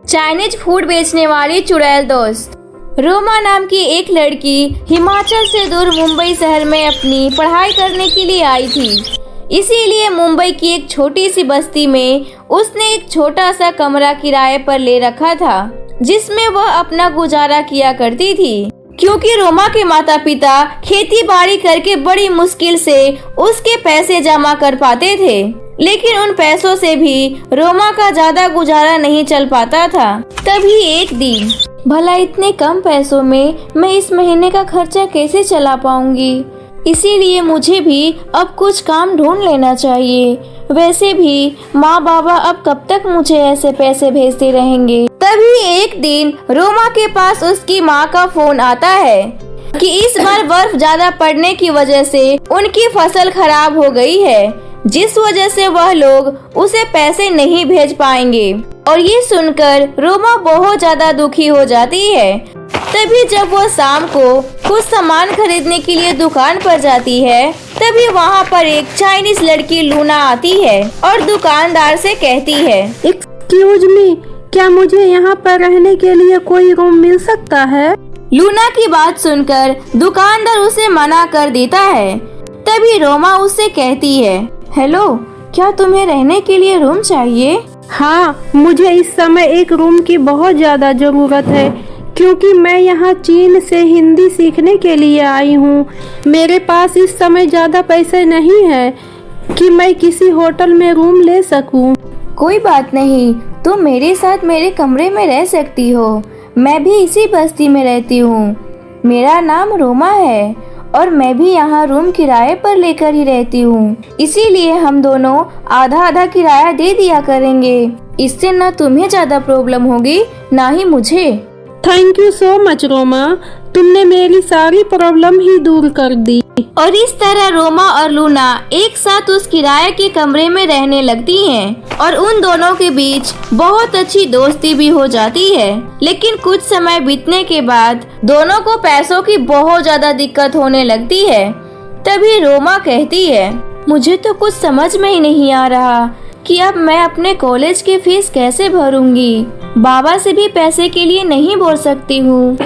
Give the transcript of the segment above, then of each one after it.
Chinese food बेचने वाली चुड़ैल दोस्त। रोमा नाम की एक लड़की हिमाचल से दूर मुंबई शहर में अपनी पढ़ाई करने के लिए आई थी। इसीलिए मुंबई की एक छोटी सी बस्ती में उसने एक छोटा सा कमरा किराए पर ले रखा था, जिसमें वह अपना गुजारा किया करती थी। क्योंकि रोमा के माता पिता खेती बाड़ी करके बड़ी मुश्किल से उसके पैसे जमा कर पाते थे, लेकिन उन पैसों से भी रोमा का ज्यादा गुजारा नहीं चल पाता था। तभी एक दिन, भला इतने कम पैसों में मैं इस महीने का खर्चा कैसे चला पाऊंगी, इसीलिए मुझे भी अब कुछ काम ढूंढ लेना चाहिए। वैसे भी माँ बाबा अब कब तक मुझे ऐसे पैसे भेजते रहेंगे। तभी एक दिन रोमा के पास उसकी माँ का फोन आता है कि इस बार बर्फ ज्यादा पड़ने की वजह से उनकी फसल खराब हो गई है, जिस वजह से वह लोग उसे पैसे नहीं भेज पाएंगे। और ये सुनकर रोमा बहुत ज्यादा दुखी हो जाती है। तभी जब वो शाम को कुछ सामान खरीदने के लिए दुकान पर जाती है, तभी वहाँ पर एक चाइनीज लड़की लूना आती है और दुकानदार से कहती है, एक्सक्यूज मी, क्या मुझे यहाँ पर रहने के लिए कोई रूम मिल सकता है? लूना की बात सुनकर दुकानदार उसे मना कर देता है। तभी रोमा उससे कहती है, हेलो, क्या तुम्हें रहने के लिए रूम चाहिए? हाँ, मुझे इस समय एक रूम की बहुत ज्यादा जरूरत है, क्योंकि मैं यहाँ चीन से हिंदी सीखने के लिए आई हूँ। मेरे पास इस समय ज्यादा पैसे नहीं है कि मैं किसी होटल में रूम ले सकूँ। कोई बात नहीं, तुम मेरे साथ मेरे कमरे में रह सकती हो। मैं भी इसी बस्ती में रहती हूँ। मेरा नाम रोमा है और मैं भी यहाँ रूम किराए पर लेकर ही रहती हूँ। इसीलिए हम दोनों आधा आधा किराया दे दिया करेंगे। इससे न तुम्हें ज्यादा प्रॉब्लम होगी, ना ही मुझे। Thank you so much Roma, तुमने मेरी सारी प्रॉब्लम ही दूर कर दी। और इस तरह रोमा और लूना एक साथ उस किराए के कमरे में रहने लगती हैं और उन दोनों के बीच बहुत अच्छी दोस्ती भी हो जाती है। लेकिन कुछ समय बीतने के बाद दोनों को पैसों की बहुत ज्यादा दिक्कत होने लगती है। तभी रोमा कहती है, मुझे तो कुछ समझ में ही नहीं आ रहा कि अब मैं अपने कॉलेज की फीस कैसे भरूंगी। बाबा से भी पैसे के लिए नहीं बोल सकती हूँ।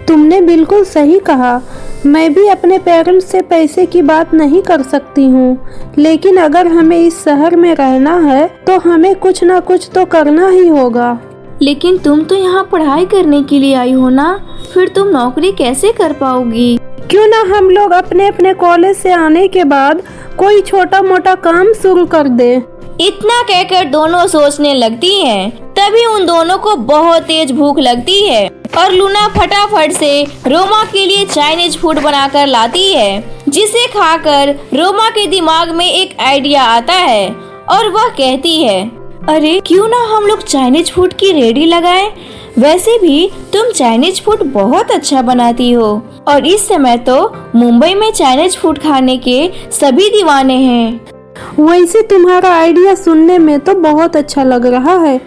तुमने बिल्कुल सही कहा, मैं भी अपने पेरेंट्स से पैसे की बात नहीं कर सकती हूँ, लेकिन अगर हमें इस शहर में रहना है तो हमें कुछ ना कुछ तो करना ही होगा। लेकिन तुम तो यहाँ पढ़ाई करने के लिए आई हो ना, फिर तुम नौकरी कैसे कर पाओगी? क्यों ना हम लोग अपने अपने कॉलेज से आने के बाद कोई छोटा मोटा काम शुरू कर दे। इतना कहकर दोनों सोचने लगती हैं। तभी उन दोनों को बहुत तेज भूख लगती है और लूना फटाफट से रोमा के लिए चाइनीज फूड बनाकर लाती है, जिसे खाकर रोमा के दिमाग में एक आइडिया आता है और वह कहती है, अरे क्यों ना हम लोग चाइनीज फूड की रेडी लगाएं। वैसे भी तुम चाइनीज फूड बहुत अच्छा बनाती हो और इस समय तो मुंबई में चाइनीज फूड खाने के सभी दीवाने हैं। वैसे तुम्हारा आइडिया सुनने में तो बहुत अच्छा लग रहा है,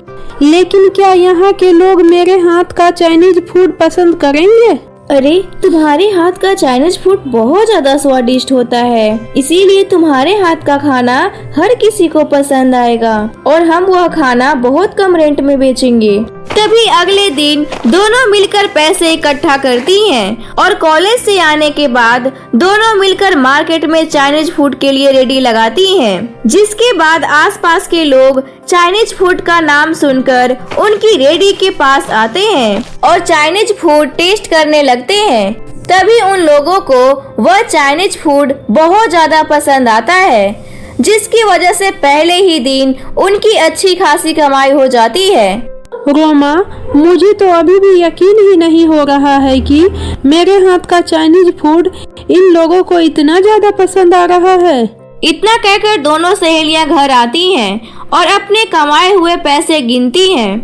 लेकिन क्या यहाँ के लोग मेरे हाथ का चाइनीज फूड पसंद करेंगे? अरे तुम्हारे हाथ का चाइनीज फूड बहुत ज्यादा स्वादिष्ट होता है, इसीलिए तुम्हारे हाथ का खाना हर किसी को पसंद आएगा और हम वह खाना बहुत कम रेंट में बेचेंगे। तभी अगले दिन दोनों मिलकर पैसे इकट्ठा करती हैं और कॉलेज से आने के बाद दोनों मिलकर मार्केट में चाइनीज फूड के लिए रेडी लगाती हैं, जिसके बाद आसपास के लोग चाइनीज फूड का नाम सुनकर उनकी रेडी के पास आते हैं और चाइनीज फूड टेस्ट करने लगते हैं। तभी उन लोगों को वह चाइनीज फूड बहुत ज्यादा पसंद आता है, जिसकी वजह से पहले ही दिन उनकी अच्छी खासी कमाई हो जाती है। रोमा, मुझे तो अभी भी यकीन ही नहीं हो रहा है कि मेरे हाथ का चाइनीज फूड इन लोगों को इतना ज्यादा पसंद आ रहा है। इतना कहकर दोनों सहेलियां घर आती हैं और अपने कमाए हुए पैसे गिनती हैं।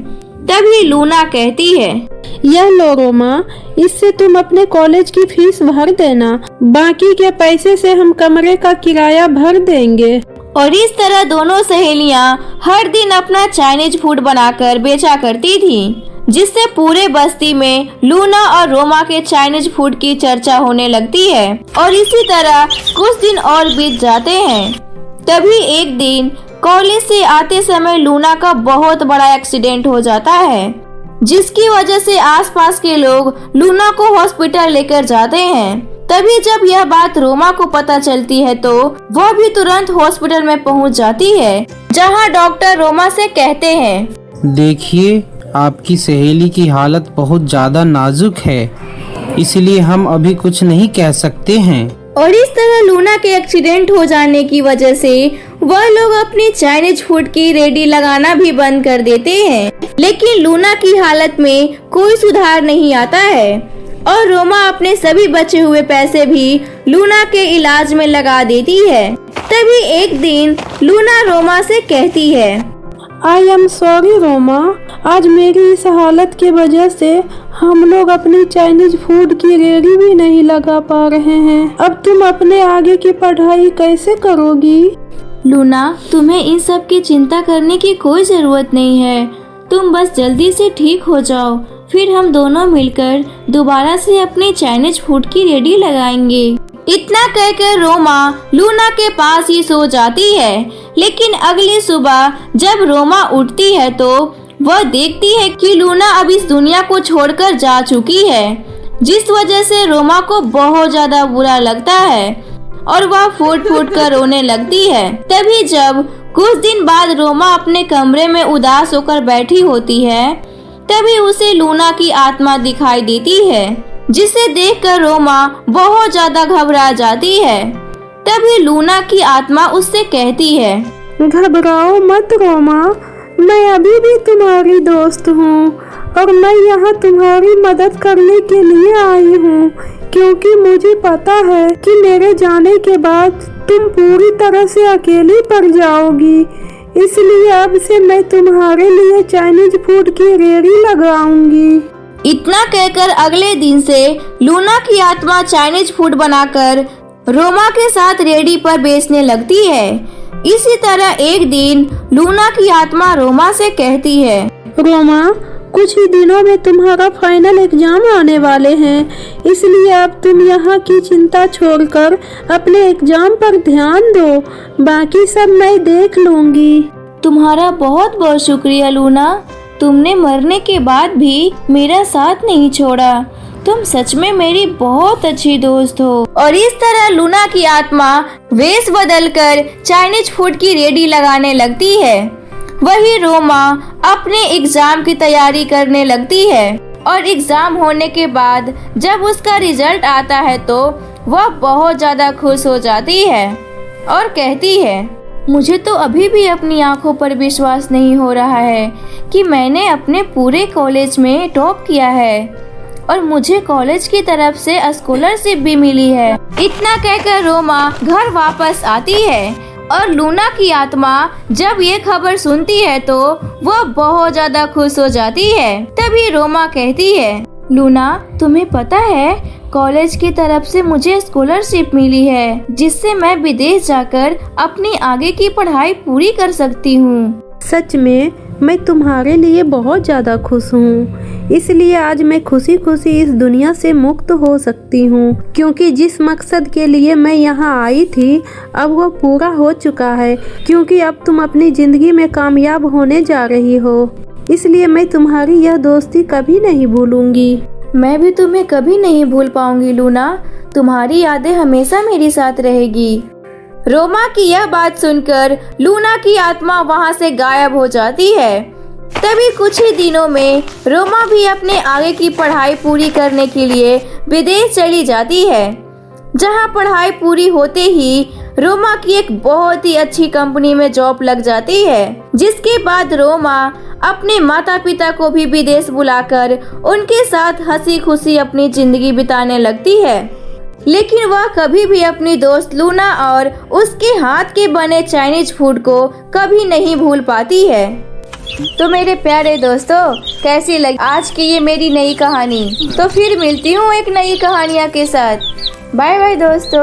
तभी लूना कहती है, यह लो रोमा, इससे तुम अपने कॉलेज की फीस भर देना, बाकी के पैसे से हम कमरे का किराया भर देंगे। और इस तरह दोनों सहेलियां हर दिन अपना चाइनीज फूड बनाकर बेचा करती थीं, जिससे पूरे बस्ती में लूना और रोमा के चाइनीज फूड की चर्चा होने लगती है। और इसी तरह कुछ दिन और बीत जाते हैं। तभी एक दिन कॉलेज से आते समय लूना का बहुत बड़ा एक्सीडेंट हो जाता है। जिसकी वजह से आसपास के लोग लूना को हॉस्पिटल लेकर जाते हैं। तभी जब यह बात रोमा को पता चलती है तो वह भी तुरंत हॉस्पिटल में पहुंच जाती है, जहां डॉक्टर रोमा से कहते हैं, देखिए आपकी सहेली की हालत बहुत ज्यादा नाजुक है, इसलिए हम अभी कुछ नहीं कह सकते हैं। और इस तरह लूना के एक्सीडेंट हो जाने की वजह से वह लोग अपनी चाइनीज फूड की रेडी लगाना भी बंद कर देते हैं। लेकिन लूना की हालत में कोई सुधार नहीं आता है और रोमा अपने सभी बचे हुए पैसे भी लूना के इलाज में लगा देती है। तभी एक दिन लूना रोमा से कहती है, आई एम सॉरी रोमा, आज मेरी इस हालत की वजह से हम लोग अपनी चाइनीज फूड की रेडी भी नहीं लगा पा रहे हैं। अब तुम अपने आगे की पढ़ाई कैसे करोगी? लूना, तुम्हें इन सब की चिंता करने की कोई जरूरत नहीं है। तुम बस जल्दी से ठीक हो जाओ, फिर हम दोनों मिलकर दोबारा से अपनी चाइनीज फूड की रेडी लगाएंगे। इतना कहकर रोमा लूना के पास ही सो जाती है। लेकिन अगली सुबह जब रोमा उठती है तो वह देखती है कि लूना अब इस दुनिया को छोड़कर जा चुकी है, जिस वजह से रोमा को बहुत ज्यादा बुरा लगता है और वह फूट फूट कर रोने लगती है। तभी जब कुछ दिन बाद रोमा अपने कमरे में उदास होकर बैठी होती है, तभी उसे लूना की आत्मा दिखाई देती है, जिसे देखकर रोमा बहुत ज्यादा घबरा जाती है। तभी लूना की आत्मा उससे कहती है, घबराओ मत रोमा, मैं अभी भी तुम्हारी दोस्त हूँ और मैं यहाँ तुम्हारी मदद करने के लिए आई हूँ, क्योंकि मुझे पता है कि मेरे जाने के बाद तुम पूरी तरह से अकेली पड़ जाओगी। इसलिए अब से मैं तुम्हारे लिए चाइनीज फूड की रेडी लगाऊंगी। इतना कहकर अगले दिन से लूना की आत्मा चाइनीज फूड बनाकर रोमा के साथ रेडी पर बेचने लगती है। इसी तरह एक दिन लूना की आत्मा रोमा से कहती है, रोमा, कुछ ही दिनों में तुम्हारा फाइनल एग्जाम आने वाले हैं, इसलिए अब तुम यहाँ की चिंता छोड़कर अपने एग्जाम पर ध्यान दो, बाकी सब मैं देख लूंगी। तुम्हारा बहुत बहुत शुक्रिया लूना, तुमने मरने के बाद भी मेरा साथ नहीं छोड़ा। तुम सच में मेरी बहुत अच्छी दोस्त हो। और इस तरह लूना की आत्मा वेश बदलकर चाइनीज फूड की रेडी लगाने लगती है। वही रोमा अपने एग्जाम की तैयारी करने लगती है और एग्जाम होने के बाद जब उसका रिजल्ट आता है तो वह बहुत ज्यादा खुश हो जाती है और कहती है, मुझे तो अभी भी अपनी आंखों पर विश्वास नहीं हो रहा है कि मैंने अपने पूरे कॉलेज में टॉप किया है और मुझे कॉलेज की तरफ से स्कॉलरशिप भी मिली है। इतना कहकर रोमा घर वापस आती है और लूना की आत्मा जब ये खबर सुनती है तो वह बहुत ज्यादा खुश हो जाती है। तभी रोमा कहती है, लूना, तुम्हें पता है कॉलेज की तरफ से मुझे स्कॉलरशिप मिली है, जिससे मैं विदेश जाकर अपनी आगे की पढ़ाई पूरी कर सकती हूँ। सच में मैं तुम्हारे लिए बहुत ज़्यादा खुश हूँ, इसलिए आज मैं खुशी खुशी इस दुनिया से मुक्त हो सकती हूँ, क्योंकि जिस मकसद के लिए मैं यहाँ आई थी अब वो पूरा हो चुका है, क्योंकि अब तुम अपनी ज़िंदगी में कामयाब होने जा रही हो। इसलिए मैं तुम्हारी यह दोस्ती कभी नहीं भूलूंगी। मैं भी तुम्हें कभी नहीं भूल पाऊंगी लूना, तुम्हारी यादें हमेशा मेरे साथ रहेगी। रोमा की यह बात सुनकर लूना की आत्मा वहां से गायब हो जाती है। तभी कुछ ही दिनों में रोमा भी अपने आगे की पढ़ाई पूरी करने के लिए विदेश चली जाती है, जहां पढ़ाई पूरी होते ही रोमा की एक बहुत ही अच्छी कंपनी में जॉब लग जाती है, जिसके बाद रोमा अपने माता पिता को भी विदेश बुलाकर उनके साथ हंसी खुशी अपनी जिंदगी बिताने लगती है। लेकिन वह कभी भी अपनी दोस्त लूना और उसके हाथ के बने चाइनीज फूड को कभी नहीं भूल पाती है। तो मेरे प्यारे दोस्तों, कैसी लगी आज की ये मेरी नई कहानी? तो फिर मिलती हूँ एक नई कहानियाँ के साथ। बाय बाय दोस्तों।